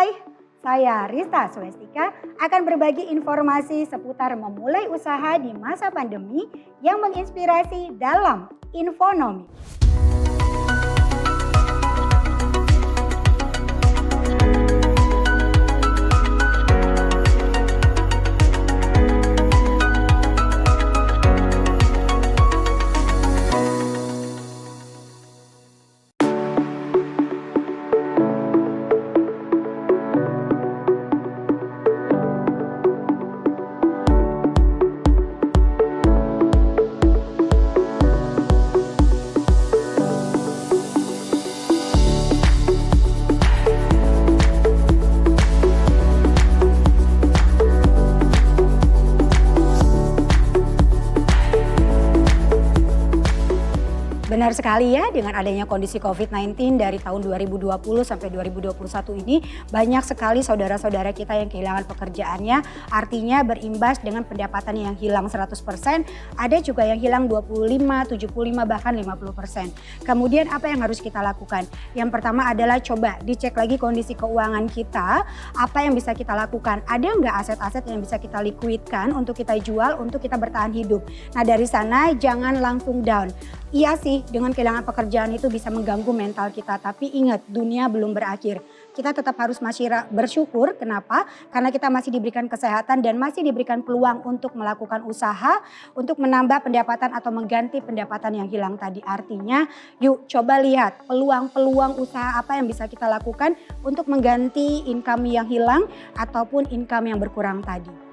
Hai, saya Rista Swestika akan berbagi informasi seputar memulai usaha di masa pandemi yang menginspirasi dalam Infonomi. Benar sekali ya, dengan adanya kondisi COVID-19 dari tahun 2020 sampai 2021 ini banyak sekali saudara-saudara kita yang kehilangan pekerjaannya, artinya berimbas dengan pendapatan yang hilang 100%, ada juga yang hilang 25, 75 bahkan 50%. Kemudian apa yang harus kita lakukan? Yang pertama adalah coba dicek lagi kondisi keuangan kita, apa yang bisa kita lakukan? Ada nggak aset-aset yang bisa kita liquidkan untuk kita jual, untuk kita bertahan hidup? Nah dari sana jangan langsung down. Iya sih, dengan kehilangan pekerjaan itu bisa mengganggu mental kita. Tapi ingat, dunia belum berakhir. Kita tetap harus masih bersyukur. Kenapa? Karena kita masih diberikan kesehatan dan masih diberikan peluang untuk melakukan usaha, untuk menambah pendapatan atau mengganti pendapatan yang hilang tadi. Artinya, yuk coba lihat peluang-peluang usaha apa yang bisa kita lakukan untuk mengganti income yang hilang ataupun income yang berkurang tadi.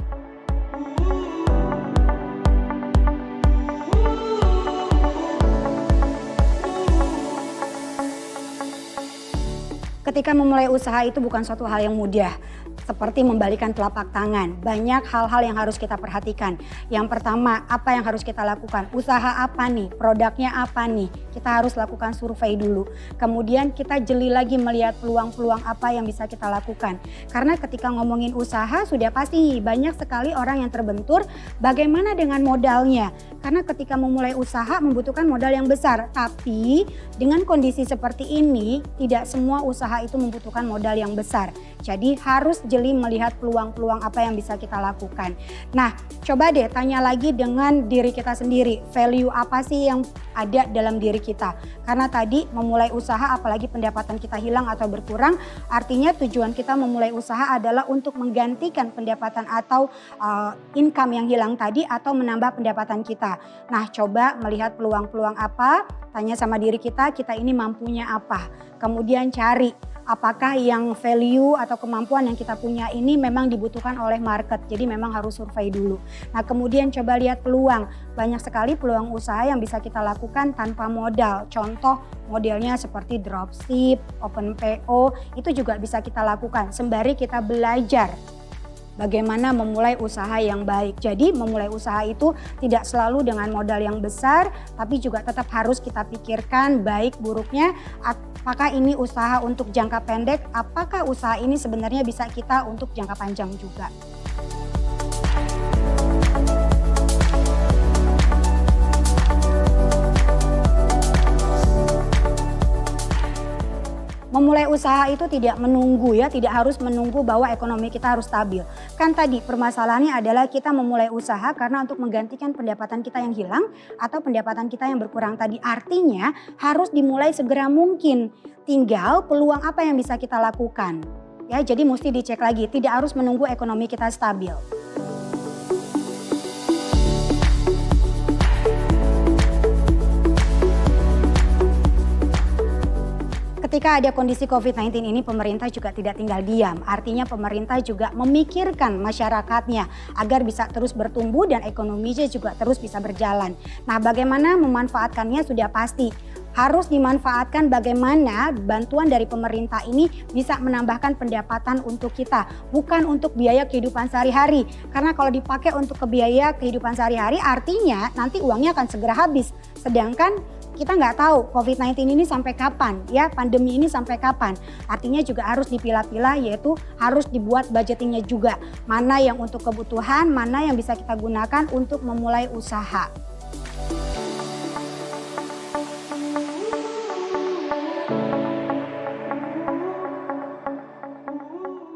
Ketika memulai usaha itu bukan suatu hal yang mudah, seperti membalikan telapak tangan. Banyak hal-hal yang harus kita perhatikan. Yang pertama, apa yang harus kita lakukan? Usaha apa nih? Produknya apa nih? Kita harus lakukan survei dulu. Kemudian kita jeli lagi melihat peluang-peluang apa yang bisa kita lakukan. Karena ketika ngomongin usaha sudah pasti banyak sekali orang yang terbentur. Bagaimana dengan modalnya? Karena ketika memulai usaha membutuhkan modal yang besar. Tapi dengan kondisi seperti ini tidak semua usaha itu membutuhkan modal yang besar. Jadi harus jeli melihat peluang-peluang apa yang bisa kita lakukan. Nah, coba deh tanya lagi dengan diri kita sendiri. Value apa sih yang ada dalam diri kita? Karena tadi memulai usaha apalagi pendapatan kita hilang atau berkurang, artinya tujuan kita memulai usaha adalah untuk menggantikan pendapatan atau income yang hilang tadi atau menambah pendapatan kita. Nah, coba melihat peluang-peluang apa, tanya sama diri kita ini mampunya apa. Kemudian cari apakah yang value atau kemampuan yang kita punya ini memang dibutuhkan oleh market. Jadi memang harus survei dulu. Nah kemudian coba lihat peluang. Banyak sekali peluang usaha yang bisa kita lakukan tanpa modal. Contoh modelnya seperti dropship, open PO, itu juga bisa kita lakukan. Sembari kita belajar bagaimana memulai usaha yang baik. Jadi memulai usaha itu tidak selalu dengan modal yang besar, tapi juga tetap harus kita pikirkan baik buruknya. Apakah ini usaha untuk jangka pendek? Apakah usaha ini sebenarnya bisa kita untuk jangka panjang juga? Memulai usaha itu tidak menunggu ya, tidak harus menunggu bahwa ekonomi kita harus stabil. Kan tadi permasalahannya adalah kita memulai usaha karena untuk menggantikan pendapatan kita yang hilang atau pendapatan kita yang berkurang tadi. Artinya harus dimulai segera mungkin. Tinggal peluang apa yang bisa kita lakukan. Ya, jadi mesti dicek lagi, tidak harus menunggu ekonomi kita stabil. Ketika ada kondisi COVID-19 ini pemerintah juga tidak tinggal diam. Artinya pemerintah juga memikirkan masyarakatnya agar bisa terus bertumbuh dan ekonominya juga terus bisa berjalan. Nah bagaimana memanfaatkannya sudah pasti. Harus dimanfaatkan bagaimana bantuan dari pemerintah ini bisa menambahkan pendapatan untuk kita. Bukan untuk biaya kehidupan sehari-hari. Karena kalau dipakai untuk biaya kehidupan sehari-hari artinya nanti uangnya akan segera habis. Sedangkan kita nggak tahu COVID-19 ini sampai kapan ya, pandemi ini sampai kapan. Artinya juga harus dipilah-pilah, yaitu harus dibuat budgetingnya juga. Mana yang untuk kebutuhan, mana yang bisa kita gunakan untuk memulai usaha.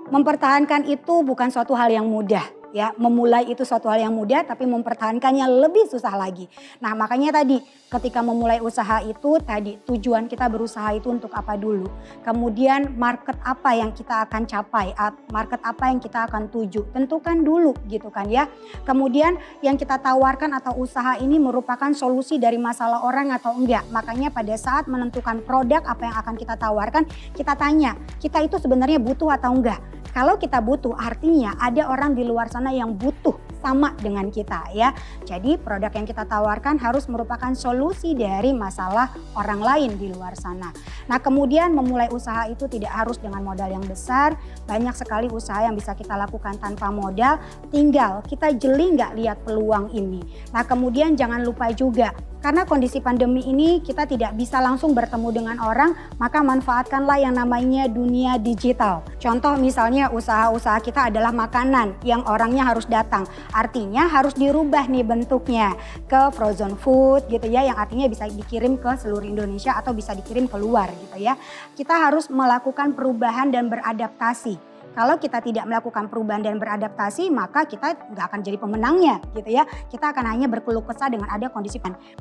Mempertahankan itu bukan suatu hal yang mudah. Ya, memulai itu suatu hal yang mudah, tapi mempertahankannya lebih susah lagi. Nah, makanya tadi ketika memulai usaha itu tadi tujuan kita berusaha itu untuk apa dulu. Kemudian market apa yang kita akan capai, market apa yang kita akan tuju. Tentukan dulu gitu kan ya. Kemudian yang kita tawarkan atau usaha ini merupakan solusi dari masalah orang atau enggak. Makanya pada saat menentukan produk apa yang akan kita tawarkan, kita tanya, kita itu sebenarnya butuh atau enggak. Kalau kita butuh artinya ada orang di luar sana yang butuh sama dengan kita ya. Jadi produk yang kita tawarkan harus merupakan solusi dari masalah orang lain di luar sana. Nah, kemudian memulai usaha itu tidak harus dengan modal yang besar. Banyak sekali usaha yang bisa kita lakukan tanpa modal. Tinggal kita jeli nggak lihat peluang ini. Nah, kemudian jangan lupa juga karena kondisi pandemi ini kita tidak bisa langsung bertemu dengan orang, maka manfaatkanlah yang namanya dunia digital. Contoh misalnya usaha-usaha kita adalah makanan yang orangnya harus datang. Artinya harus dirubah nih bentuknya ke frozen food gitu ya, yang artinya bisa dikirim ke seluruh Indonesia atau bisa dikirim keluar gitu ya. Kita harus melakukan perubahan dan beradaptasi. Kalau kita tidak melakukan perubahan dan beradaptasi, maka kita nggak akan jadi pemenangnya gitu ya. Kita akan hanya berkeluh kesah dengan ada kondisi pandemi.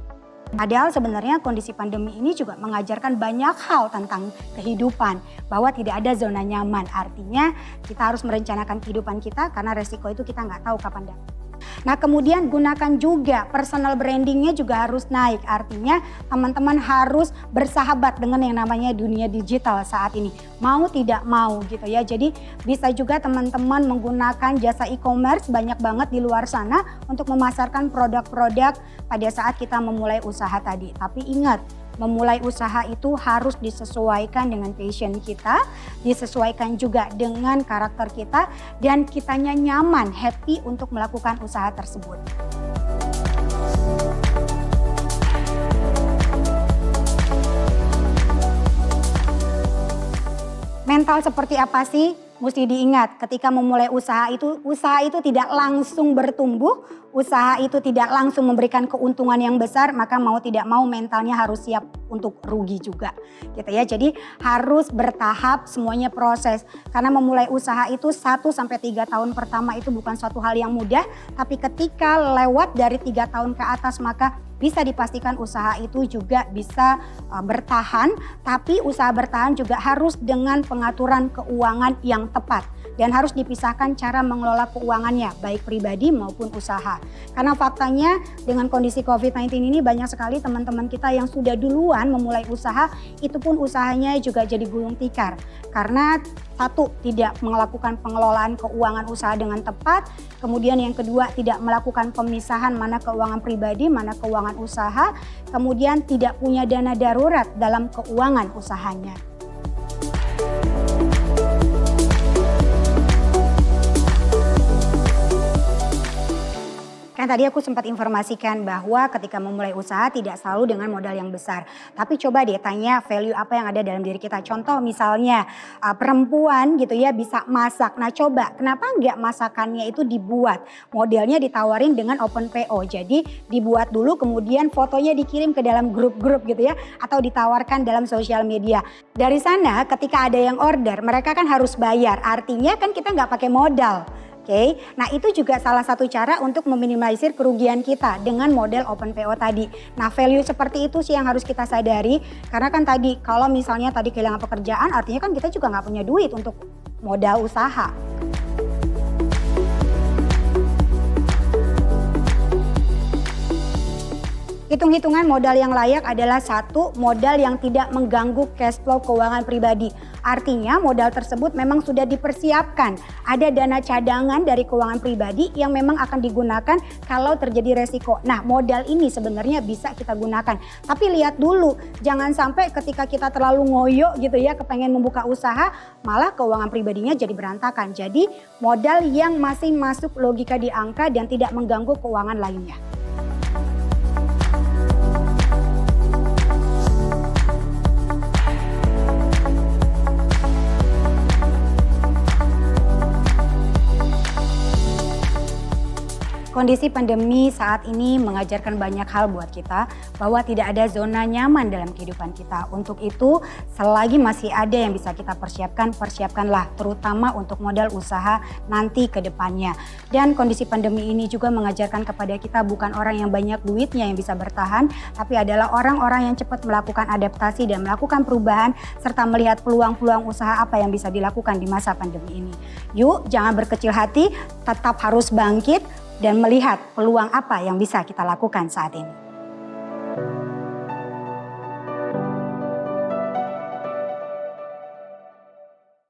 Padahal sebenarnya kondisi pandemi ini juga mengajarkan banyak hal tentang kehidupan. Bahwa tidak ada zona nyaman. Artinya kita harus merencanakan kehidupan kita karena resiko itu kita nggak tahu kapan datang. Nah, kemudian gunakan juga personal brandingnya juga harus naik. Artinya teman-teman harus bersahabat dengan yang namanya dunia digital saat ini. Mau tidak mau gitu ya. Jadi bisa juga teman-teman menggunakan jasa e-commerce banyak banget di luar sana untuk memasarkan produk-produk pada saat kita memulai usaha tadi. Tapi ingat, memulai usaha itu harus disesuaikan dengan passion kita, disesuaikan juga dengan karakter kita, dan kitanya nyaman, happy untuk melakukan usaha tersebut. Mental seperti apa sih? Mesti diingat ketika memulai usaha itu tidak langsung bertumbuh, usaha itu tidak langsung memberikan keuntungan yang besar, maka mau tidak mau mentalnya harus siap untuk rugi juga gitu ya. Jadi harus bertahap, semuanya proses. Karena memulai usaha itu 1-3 tahun pertama itu bukan suatu hal yang mudah, tapi ketika lewat dari 3 tahun ke atas maka bisa dipastikan usaha itu juga bisa bertahan, tapi usaha bertahan juga harus dengan pengaturan keuangan yang tepat dan harus dipisahkan cara mengelola keuangannya baik pribadi maupun usaha. Karena faktanya dengan kondisi COVID-19 ini banyak sekali teman-teman kita yang sudah duluan memulai usaha, itu pun usahanya juga jadi gulung tikar. Karena satu, tidak melakukan pengelolaan keuangan usaha dengan tepat, kemudian yang kedua tidak melakukan pemisahan mana keuangan pribadi, mana keuangan usaha, kemudian tidak punya dana darurat dalam keuangan usahanya. Kan tadi aku sempat informasikan bahwa ketika memulai usaha tidak selalu dengan modal yang besar. Tapi coba deh tanya value apa yang ada dalam diri kita. Contoh misalnya perempuan gitu ya bisa masak. Nah coba kenapa enggak masakannya itu dibuat? Modelnya ditawarin dengan open PO. Jadi dibuat dulu kemudian fotonya dikirim ke dalam grup-grup gitu ya. Atau ditawarkan dalam sosial media. Dari sana ketika ada yang order mereka kan harus bayar. Artinya kan kita nggak pakai modal. Oke, nah itu juga salah satu cara untuk meminimalisir kerugian kita dengan model open PO tadi. Nah value seperti itu sih yang harus kita sadari. Karena kan tadi kalau misalnya tadi kehilangan pekerjaan artinya kan kita juga nggak punya duit untuk modal usaha. Hitung-hitungan modal yang layak adalah satu, modal yang tidak mengganggu cash flow keuangan pribadi. Artinya modal tersebut memang sudah dipersiapkan. Ada dana cadangan dari keuangan pribadi yang memang akan digunakan kalau terjadi resiko. Nah modal ini sebenarnya bisa kita gunakan. Tapi lihat dulu, jangan sampai ketika kita terlalu ngoyo gitu ya, kepengen membuka usaha, malah keuangan pribadinya jadi berantakan. Jadi modal yang masih masuk logika di angka dan tidak mengganggu keuangan lainnya. Kondisi pandemi saat ini mengajarkan banyak hal buat kita bahwa tidak ada zona nyaman dalam kehidupan kita. Untuk itu, selagi masih ada yang bisa kita persiapkan, persiapkanlah terutama untuk modal usaha nanti ke depannya. Dan kondisi pandemi ini juga mengajarkan kepada kita bukan orang yang banyak duitnya yang bisa bertahan, tapi adalah orang-orang yang cepat melakukan adaptasi dan melakukan perubahan serta melihat peluang-peluang usaha apa yang bisa dilakukan di masa pandemi ini. Yuk, jangan berkecil hati, tetap harus bangkit dan melihat peluang apa yang bisa kita lakukan saat ini.